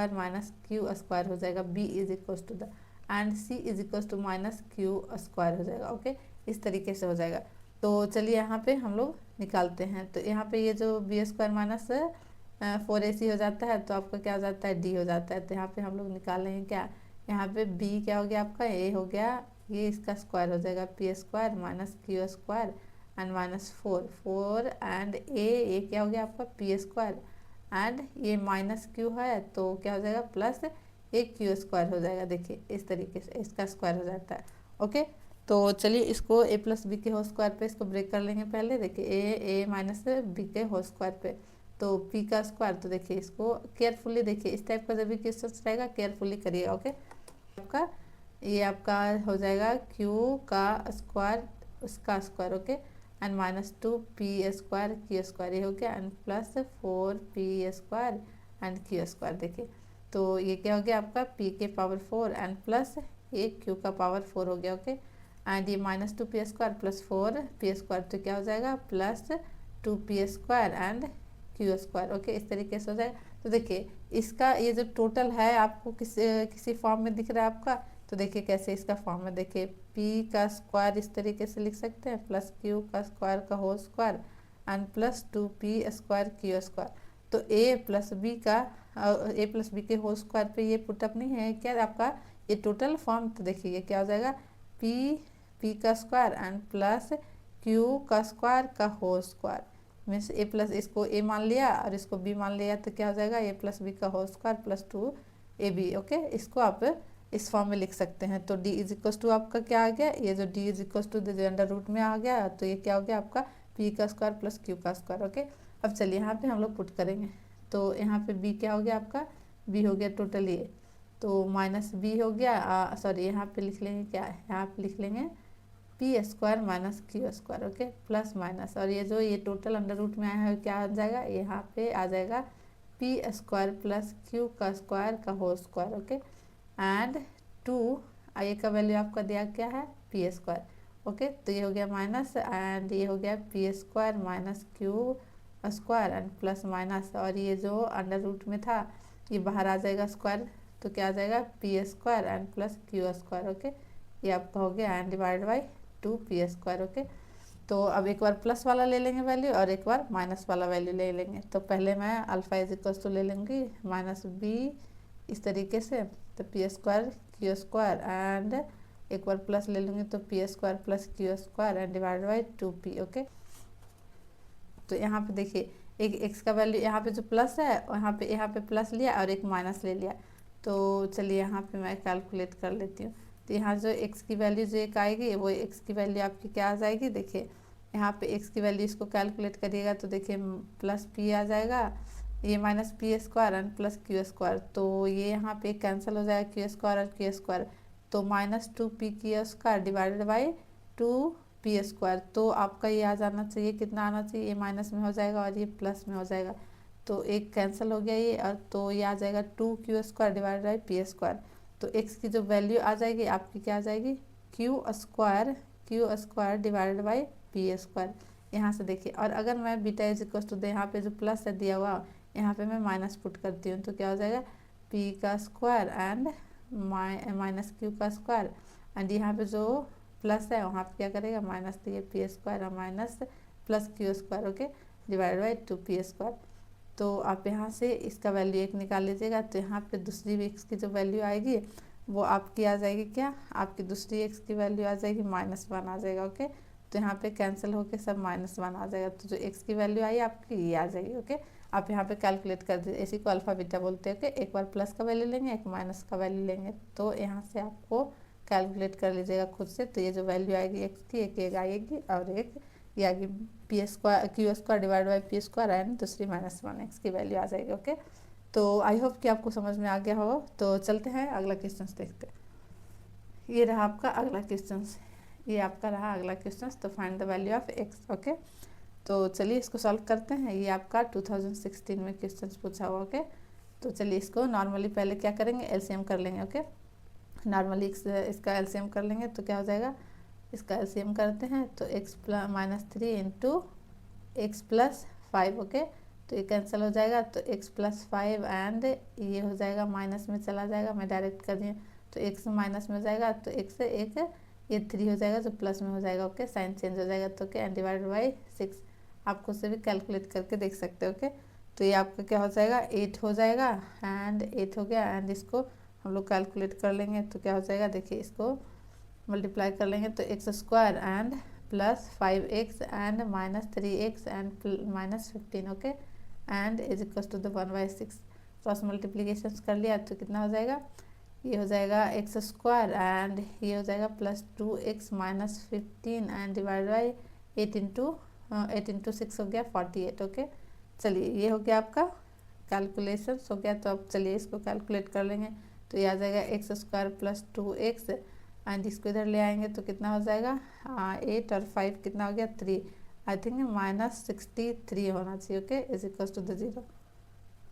q² हो जाएगा, b is equal to the and c is equal to -q² हो जाएगा। ओके, इस तरीके से हो जाएगा। तो चलिए यहाँ पे हम लोग निकालते हैं। तो यहाँ पे ये जो b² - 4ac हो जाता है तो आपका क्या हो जाता है, d हो जाता है। तो यहाँ पे हम लोग निकालेंगे क्या, यहाँ पे b क्या हो गया आपका, a हो गया, ये इसका स्क्वायर हो जाएगा p² - q² एंड -4 एंड ये क्या हो गया आपका p² एंड ये -q है तो क्या हो जाएगा प्लस ये q² हो जाएगा। देखिए इस तरीके से इसका स्क्वायर हो जाता है। ओके, तो चलिए इसको a + b के होल स्क्वायर पे इसको ब्रेक कर लेंगे। पहले देखिए a - b के होल स्क्वायर पे, तो p का स्क्वायर, तो देखिए इसको केयरफुली देखिए, इस टाइप का जब भी क्वेश्चन रहेगा केयरफुली करिएगा। ओके, आपका ये आपका हो जाएगा q का स्क्वायर उसका square. Okay, and -2p² q² ये हो गया and plus 4p² and q²। देखिए तो ये क्या हो गया आपका p के पावर 4 एंड प्लस ये q का पावर 4 हो गया। ओके, एंड ये -2p² प्लस 4p², तो क्या हो जाएगा plus 2p² and q²। Okay, इस तरीके से हो जाएगा। तो देखिए इसका ये जो टोटल है आपको किसी फॉर्म में दिख रहा है आपका, तो देखिए कैसे इसका फॉर्म में, देखिए p का स्क्वायर इस तरीके से लिख सकते हैं प्लस q का स्क्वायर का whole square and plus 2p² q²। तो a + b के होल स्क्वायर पे ये पुटअप नहीं है क्या आपका ये टोटल फॉर्म। तो देखिए ये क्या हो जाएगा p का स्क्वायर एंड प्लस q का स्क्वायर का whole square means a plus, इसको a मान लिया और इसको b मान लिया, तो क्या हो जाएगा a + b का whole square plus 2ab। Okay, इसको आप इस फॉर्म में लिख सकते हैं। तो d इज इक्वल टू आपका क्या आ गया, ये जो d इज इक्वल टू जो अंडर रूट में आ गया, तो ये क्या हो गया आपका p का स्क्वायर प्लस q का स्क्वायर। ओके, अब चलिए यहाँ पे हम लोग पुट करेंगे। तो यहाँ पे b क्या हो गया आपका, b हो गया टोटल ये, तो -b हो गया, सॉरी यहाँ पे लिख लेंगे क्या, यहाँ पे लिख लेंगे P square minus Q square, okay, plus minus, और ये जो ये टोटल अंडर रूट में आया है क्या आ जाएगा, यहाँ पे आ जाएगा पी स्क्वायर प्लस क्यू का स्क्वायर का होल स्क्वायर, ओके, एंड 2 ये का वैल्यू आपका दिया क्या है पी स्क्वायर, ओके, तो ये हो गया माइनस एंड ये हो गया P square minus Q square and plus minus, और ये जो अंडर रूट में था ये बाहर आ जाएगा स्क्वायर, तो क्या आ जाएगा P square and plus Q square, okay, ये आपका हो गया and divide by 2 P square, okay. तो अब एक बार प्लस वाला ले लेंगे वैल्यू और एक बार माइनस वाला वैल्यू ले लेंगे। तो पहले मैं अल्फा इज इक्वल्स टू ले लूँगी माइनस बी इस तरीके से, तो P square Q square and एक बार प्लस ले लूँगी तो P square plus Q square and divide by 2p, okay. तो यहाँ पे देखिए एक एक्स का वैल्यू यहाँ पे जो प्लस है यहाँ पे प्लस लिया और एक माइनस ले लिया, तो चलिए यहाँ पे मैं कैलकुलेट कर लेती हूँ। तो यहाँ जो एक्स की वैल्यू जो एक आएगी वो एक्स की वैल्यू आपकी क्या आ जाएगी, देखिए यहाँ पे एक्स की वैल्यू इसको कैलकुलेट करिएगा तो देखिए प्लस पी आ जाएगा, ये minus P square and plus Q square, तो ये यहाँ पे कैंसिल हो जाएगा क्यू स्क्वायर और क्यू स्क्वायर, तो minus 2p Q square divided by 2p square, तो आपका ये आ जाना चाहिए, कितना आना चाहिए, ये माइनस में हो जाएगा और ये प्लस में हो जाएगा, तो एक कैंसिल हो गया ये, और तो ये आ जाएगा 2q square divided by P square. तो x की जो वैल्यू आ जाएगी आपकी क्या आ जाएगी Q square divided by P square, यहाँ से देखिए। और अगर मैं बीटा इज इक्वल टू यहाँ पे जो प्लस है दिया हुआ यहाँ पे मैं माइनस पुट करती हूँ, तो क्या हो जाएगा p का स्क्वायर एंड माइनस क्यू का स्क्वायर, एंड यहाँ पे जो प्लस है वहाँ पे क्या करेगा माइनस, तो ये पी स्क्वायर और minus plus Q square, okay, divide by 2p square. तो आप यहाँ से इसका वैल्यू एक निकाल लीजिएगा, तो यहाँ पे दूसरी एक्स की जो वैल्यू आएगी वो आपकी आ जाएगी क्या, आपकी दूसरी एक्स की वैल्यू आ जाएगी -1 आ जाएगा, ओके। तो यहाँ पे कैंसिल होके सब -1 आ जाएगा, तो जो एक्स की वैल्यू आई आपकी ये आ जाएगी, ओके। आप यहाँ पे कैलकुलेट कर दीजिए, इसी को अल्फा बीटा बोलते हैं, ओके। एक बार प्लस का वैल्यू लेंगे एक माइनस का वैल्यू लेंगे, तो यहाँ से आपको कैलकुलेट कर लीजिएगा खुद से। तो ये जो वैल्यू आएगी एक्स की एक आएगी और एक ये आएगी P square Q square divide by P square and दूसरी -1 एक्स की वैल्यू आ जाएगी, ओके। तो आई होप कि आपको समझ में आ गया हो। तो चलते हैं अगला क्वेश्चन देखते हैं। ये रहा आपका अगला क्वेश्चन, ये आपका रहा अगला क्वेश्चन, तो find the value of x, okay. तो चलिए इसको सॉल्व करते हैं। ये आपका 2016 में क्वेश्चन पूछा हुआ, ओके। तो चलिए इसको नॉर्मली पहले क्या करेंगे एलसीएम कर लेंगे, ओके। नॉर्मली इसका एलसीएम कर लेंगे तो क्या हो जाएगा, इसका एलसीएम करते हैं तो x -3 into x plus 5, okay. तो ये कैंसिल हो जाएगा, तो x प्लस 5 एंड ये हो जाएगा माइनस में चला जाएगा, मैं डायरेक्ट कर दिए तो x माइनस में हो जाएगा, तो x से एक ये 3 हो जाएगा जो प्लस में हो जाएगा, ओके, साइन चेंज हो जाएगा, तो क्या डिवाइड बाई 6, आप खुद से भी कैलकुलेट करके देख सकते हो, ओके। तो ये आपका क्या हो जाएगा 8 हो जाएगा एंड 8 हो गया, एंड इसको हम लोग कैलकुलेट कर लेंगे तो क्या हो जाएगा, देखिए इसको मल्टीप्लाई कर लेंगे तो X square and plus 5x and -3x and -15, okay, and is equal to the 1/6। Cross multiplication कर लिया तो कितना हो जाएगा, ये हो जाएगा एक्स स्क्वायर एंड ये हो जाएगा plus 2x -15 and divide by 8 into 6 हो गया 48, ओके। चलिए ये हो गया आपका कैलकुलेशन हो गया, तो अब चलिए इसको कैलकुलेट कर लेंगे। तो ये आ जाएगा X square plus 2x and इसको इधर ले आएंगे तो कितना हो जाएगा 8 और 5 कितना हो गया 3, आई थिंक -63 होना चाहिए, okay, is equal to the 0।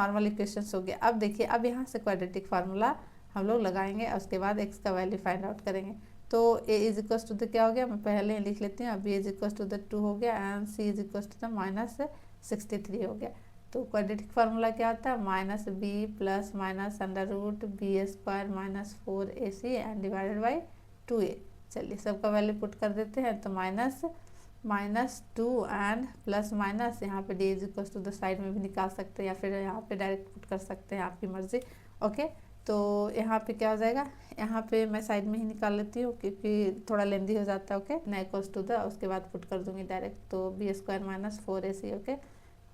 Normal equation हो गया। अब देखिए अब यहाँ से क्वाड्रेटिक फार्मूला हम लोग लगाएंगे और उसके बाद x का वैल्यू फाइंड आउट करेंगे। तो a is equal to the क्या हो गया, मैं पहले ही लिख लेती हूँ, अब b is equal to the 2 हो गया and c is equal to the -63 हो गया। तो क्वाड्रेटिक फार्मूला क्या होता है -b plus minus under root B square -4ac and divided by 2a। चलिए सबका वैल्यू पुट कर देते हैं, तो -2 एंड प्लस माइनस यहाँ पे d is equal to the side में भी निकाल सकते हैं या फिर यहाँ पे डायरेक्ट पुट कर सकते हैं, आपकी मर्जी, ओके। तो यहाँ पे क्या हो जाएगा, यहाँ पे मैं साइड में ही निकाल लेती हूँ क्योंकि थोड़ा लेंदी हो जाता है, ओके। ना इक्वल्स टू द उसके बाद पुट कर दूंगी डायरेक्ट, तो बी स्क्वायर -4ac, ओके।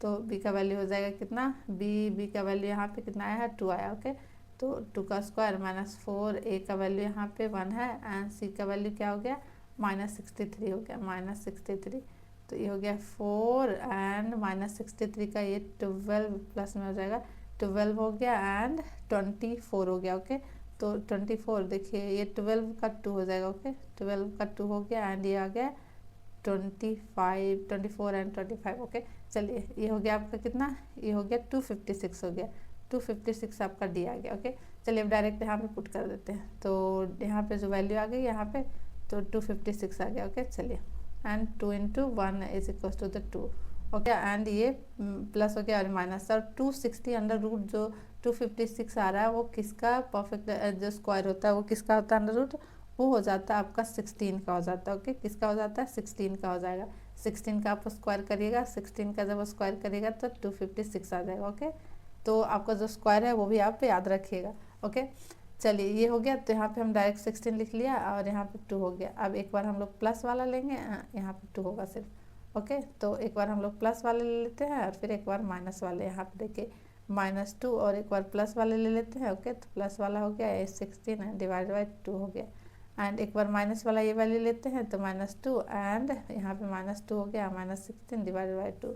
तो b का वैल्यू हो जाएगा कितना, b का वैल्यू यहाँ पे कितना आया है 2 आया, ओके। तो 2 का स्क्वायर -4a का वैल्यू यहाँ पे 1 है एंड c का वैल्यू क्या हो गया -63 हो गया, -63। तो ये हो गया 4 एंड -63 का ये 12 प्लस में हो जाएगा 12 हो गया एंड 24 हो गया, ओके। तो 24 देखिए ये 12 का 2 हो जाएगा। ओके 12 का 2 हो गया एंड ये आ गया 25, 24 एंड 25। ओके चलिए ये हो गया आपका कितना, ये हो गया 256 हो गया, 256 आपका डी आ गया। ओके चलिए अब डायरेक्ट यहाँ पे पुट कर देते हैं, तो यहाँ पे जो वैल्यू आ गई यहाँ पे तो 256 आ गया। ओके चलिए and 2 into 1 is equal to the 2। Okay and ये प्लस हो गया और माइनस, और 260 अंडर रूट जो 256 आ रहा है वो किसका परफेक्ट जो स्क्वायर होता है वो किसका होता है अंडर रूट, वो हो जाता है आपका 16 का हो जाता है। ओके किसका हो जाता है 16 का हो जाएगा। 16 का आप स्क्वायर करिएगा, 16 का जब स्क्वायर करिएगा तो 256 आ जाएगा। ओके तो आपका जो स्क्वायर है वो भी आप याद रखिएगा। ओके चलिए ये हो गया, तो यहाँ पे हम डायरेक्ट 16 लिख लिया और यहाँ पे 2 हो गया। अब एक बार हम लोग प्लस वाला लेंगे, यहाँ पे 2 होगा सिर्फ। ओके तो एक बार हम लोग प्लस वाले ले लेते हैं और फिर एक बार माइनस वाले, यहाँ पे देखिए -2 और एक बार प्लस वाले ले लेते हैं। ओके तो प्लस वाला हो गया 16 डिवाइड बाई 2 हो गया एंड एक बार माइनस वाला ये वैल्यू लेते हैं तो -2 एंड यहाँ पे -2 हो गया -16 डिवाइड बाई 2।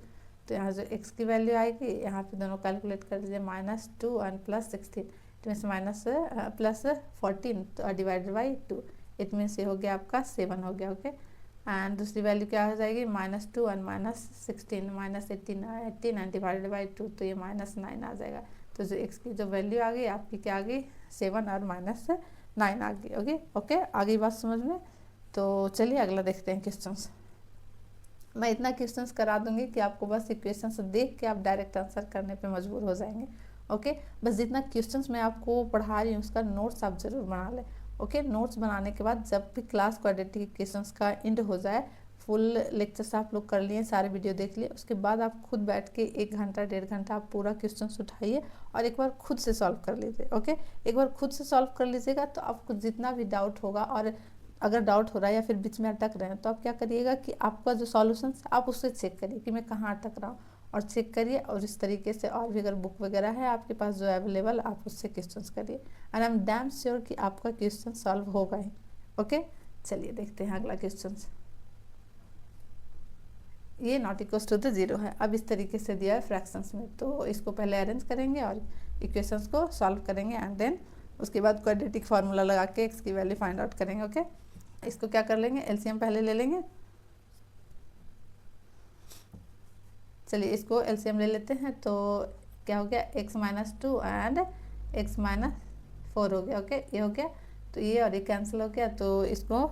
तो यहाँ जो x की वैल्यू आएगी यहाँ पे दोनों कैलकुलेट कर दीजिए, -2 एंड +16 इट मीन्स +14 तो डिवाइडेड बाई 2 इट मीन्स ये हो गया आपका 7 हो गया। ओके एंड दूसरी वैल्यू क्या हो जाएगी -2 एंड -16 -18 एंड डिवाइडेड बाई 2 तो ये -9 आ जाएगा। तो जो x की जो वैल्यू आ गई आपकी क्या आ गई 7 और -9 आ गई। ओके ओके आ गई बात समझ में। तो चलिए अगला देखते हैं क्वेश्चंस। मैं इतना क्वेश्चंस करा दूंगी कि आपको बस इक्वेशंस देख के आप डायरेक्ट आंसर करने पे मजबूर हो जाएंगे। ओके बस जितना क्वेश्चंस मैं आपको पढ़ा रही हूँ उसका नोट्स आप जरूर बना लें। ओके नोट्स बनाने के बाद जब भी क्लास क्वाड्रेटिक इक्वेशंस का एंड हो जाए, फुल लेक्चर्स आप लोग कर लिए, सारे वीडियो देख लिए, उसके बाद आप खुद बैठ के 1 घंटा 1.5 घंटा आप पूरा क्वेश्चन उठाइए और एक बार खुद से सॉल्व कर लीजिए। ओके एक बार खुद से सॉल्व कर लीजिएगा तो आपको जितना भी डाउट होगा, और अगर डाउट हो रहा है या फिर बीच में अटक रहे हैं तो आप क्या करिएगा कि आपका जो सॉल्यूशन आप उससे चेक करिए कि मैं कहाँ अटक रहा हूँ, और चेक करिए और इस तरीके से और भी अगर बुक वगैरह है आपके पास जो अवेलेबल आप उससे क्वेश्चंस करिए and I am damn sure कि आपका क्वेश्चन सॉल्व होगा ही। ओके चलिए देखते हैं अगला क्वेश्चन। ये नॉट इक्वल टू द 0 है। अब इस तरीके से दिया है फ्रैक्शंस में, तो इसको पहले अरेंज करेंगे और इक्वेशंस को सॉल्व करेंगे एंड देन उसके बाद क्वाड्रेटिक फार्मूला लगा के एक्स की वैल्यू फाइंड आउट करेंगे। ओके इसको क्या कर लेंगे, एलसीएम पहले ले लेंगे। चलिए इसको एलसीएम ले लेते हैं, तो क्या हो गया x-2 एंड x-4 हो गया। ओके ये हो गया, तो ये और ये कैंसिल हो गया, तो इसको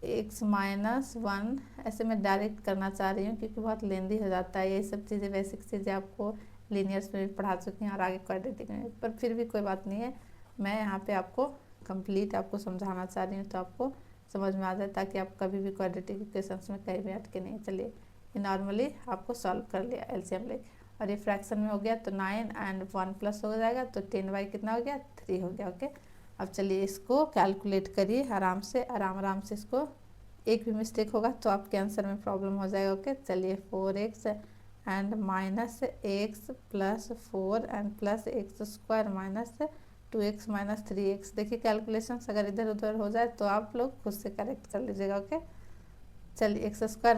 x-1 ऐसे मैं डायरेक्ट करना चाह रही हूँ क्योंकि बहुत लेंदी हो जाता है। ये सब चीज़ें बेसिक चीज़ें आपको लीनियर्स में भी पढ़ा चुकी हैं और आगे क्वाड्रेटिक में, पर फिर भी कोई बात नहीं है, मैं यहाँ पे आपको कंप्लीट आपको समझाना चाह रही हूँ तो आपको समझ में आ जाए, ताकि आप कभी भी क्वाड्रेटिक इक्वेशंस में कहीं भी अटके नहीं। चलिए ये नॉर्मली आपको सॉल्व कर लिया एलसीएम लेके, और ये फ्रैक्शन में हो गया तो 9 एंड 1 प्लस हो जाएगा तो 10 कितना हो गया 3 हो गया। ओके अब चलिए इसको कैलकुलेट करिए आराम से, आराम से इसको, एक भी मिस्टेक होगा तो आपके आंसर में प्रॉब्लम हो जाएगा। ओके चलिए 4x and -x plus 4 and plus x² -2x -3x। देखिए कैलकुलेशंस अगर इधर उधर हो जाए तो आप लोग खुद से करेक्ट कर लीजिएगा। ओके चलिए x²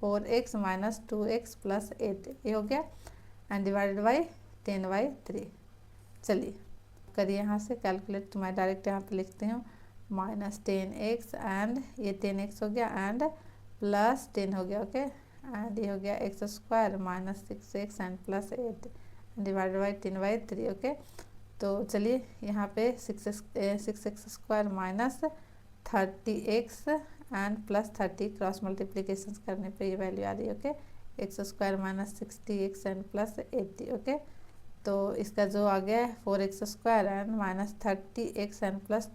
-4x -2x प्लस 8 ये हो गया एंड डिवाइडेड बाई 10/3। चलिए करिए यहाँ से कैलकुलेट, तो मैं डायरेक्ट यहाँ पे लिखती हूँ -10x एंड ये 10x हो गया एंड प्लस 10 हो गया। ओके एंड ये हो गया x² -6x and plus 8 divided by 10/3। Okay तो चलिए यहाँ पे 6x² minus 30x and plus 30 cross multiplication करने पे ये वैल्यू आ रही है। Okay x² -60x and plus 80। Okay तो इसका जो आ गया है 4x² and -30x and plus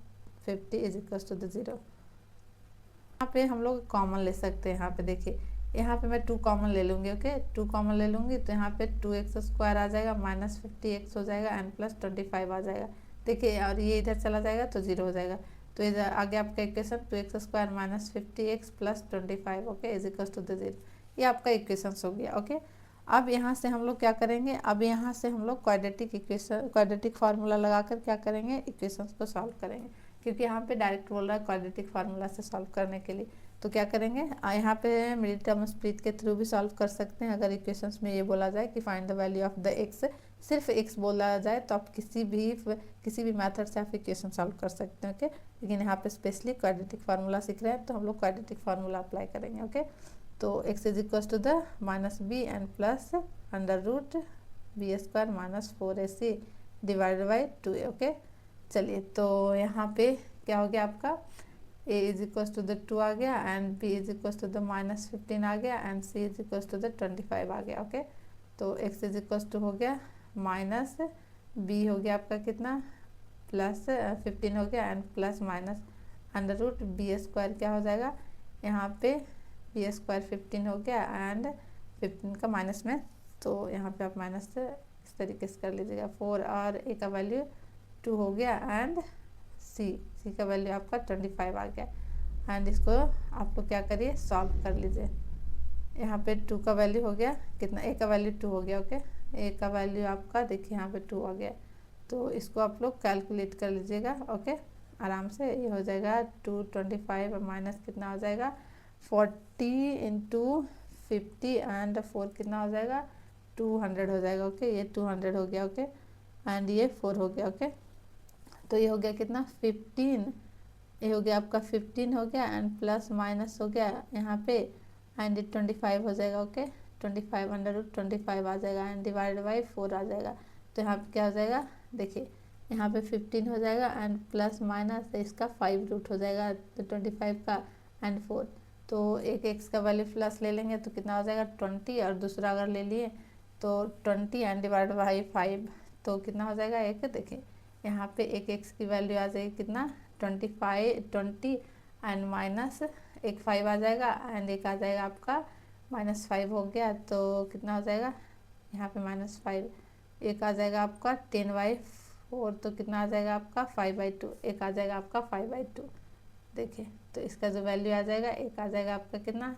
50 is equal to the 0। यहाँ पे हम लोग कॉमन ले सकते हैं। यहाँ पे देखिए यहाँ पे मैं 2 कॉमन ले लूँगी। ओके 2 कॉमन ले लूँगी तो यहाँ पे 2x² आ जाएगा -50x हो जाएगा एंड प्लस 25 आ जाएगा। देखिए और ये इधर चला जाएगा तो 0 हो जाएगा, तो इधर आगे आपका equation 2x² -50x plus 25 okay is equal to the 0। ये आपका इक्वेशन हो गया। ओके अब यहाँ से हम लोग क्या करेंगे, अब यहाँ से हम लोग क्वाड्रेटिक फार्मूला लगाकर क्या करेंगे, इक्वेशंस को सॉल्व करेंगे, क्योंकि यहाँ पे डायरेक्ट बोल रहा है क्वाड्रेटिक फार्मूला से सॉल्व करने के लिए। तो क्या करेंगे, यहाँ पे मिडिल टर्म स्प्लिट के थ्रू भी सॉल्व कर सकते हैं। अगर इक्वेशंस में ये बोला जाए कि find the value of the x सिर्फ एक्स बोला जाए तो आप किसी भी मेथड से आप इक्वेशन सॉल्व कर सकते हैं, ओके। लेकिन यहाँ पे स्पेशली क्वाड्रेटिक फार्मूला सीख रहे हैं तो हम लोग क्वाड्रेटिक फार्मूला अप्लाई करेंगे, ओके। तो x is equal to the minus B and plus under root B square minus 4ac divided by 2a, okay. चलिए तो यहाँ पे क्या हो गया आपका, a is equal to the 2 आ गया and b is equal to the minus 15 आ गया and c is equal to the 25 आ गया, ओके। तो x इज इक्वल टू हो गया माइनस b हो गया आपका कितना प्लस 15 हो गया and plus minus under root B square क्या हो जाएगा यहाँ पे बी स्क्वायर 15 हो गया एंड 15 का माइनस में, तो यहाँ पे आप माइनस इस तरीके से कर लीजिएगा 4 और a का वैल्यू 2 हो गया एंड c का वैल्यू आपका 25 आ गया एंड इसको आप लोग क्या करिए सॉल्व कर लीजिए। यहाँ पे 2 का वैल्यू हो गया कितना, a का वैल्यू 2 हो गया, ओके। a का वैल्यू आपका देखिए यहाँ पे 2 आ गया, तो इसको आप लोग कैलकुलेट कर लीजिएगा, ओके। आराम से ये हो जाएगा 225 माइनस कितना हो जाएगा 40 इंटू 50 एंड 4 कितना हो जाएगा 200 हो जाएगा, ओके। ये 200 हो गया, ओके एंड ये 4 हो गया, ओके। तो ये हो गया कितना 15, ये हो गया आपका 15 हो गया एंड प्लस माइनस हो गया यहाँ पे एंड 25 हो जाएगा, ओके। 25 अंडर रूट 25 आ जाएगा एंड डिवाइड बाई 4 आ जाएगा। तो यहाँ पे क्या हो जाएगा देखिए यहाँ पे 15 हो जाएगा एंड प्लस माइनस इसका 5 रूट हो जाएगा तो 25 का एंड 4, तो एक एक्स का वैल्यू प्लस ले लेंगे तो कितना हो जाएगा 20 और दूसरा अगर ले लिए तो 20 एंड डिवाइड बाई 5 तो कितना हो जाएगा एक, देखिए यहाँ पे एक एक्स की वैल्यू आ जाएगी कितना 20 एंड माइनस एक 5 आ जाएगा एंड एक आ जाएगा आपका -5 हो गया तो कितना हो जाएगा यहाँ पे -5, एक आ जाएगा आपका 10/4 तो कितना आ जाएगा आपका 5/2, एक आ जाएगा आपका 5/2। देखिए तो इसका जो वैल्यू आ जाएगा एक आ जाएगा आपका कितना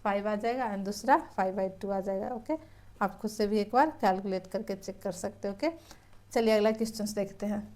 5 आ जाएगा एंड दूसरा 5/2 आ जाएगा, ओके। आप खुद से भी एक बार कैलकुलेट करके चेक कर सकते हो, ओके। चलिए अगला क्वेश्चन देखते हैं।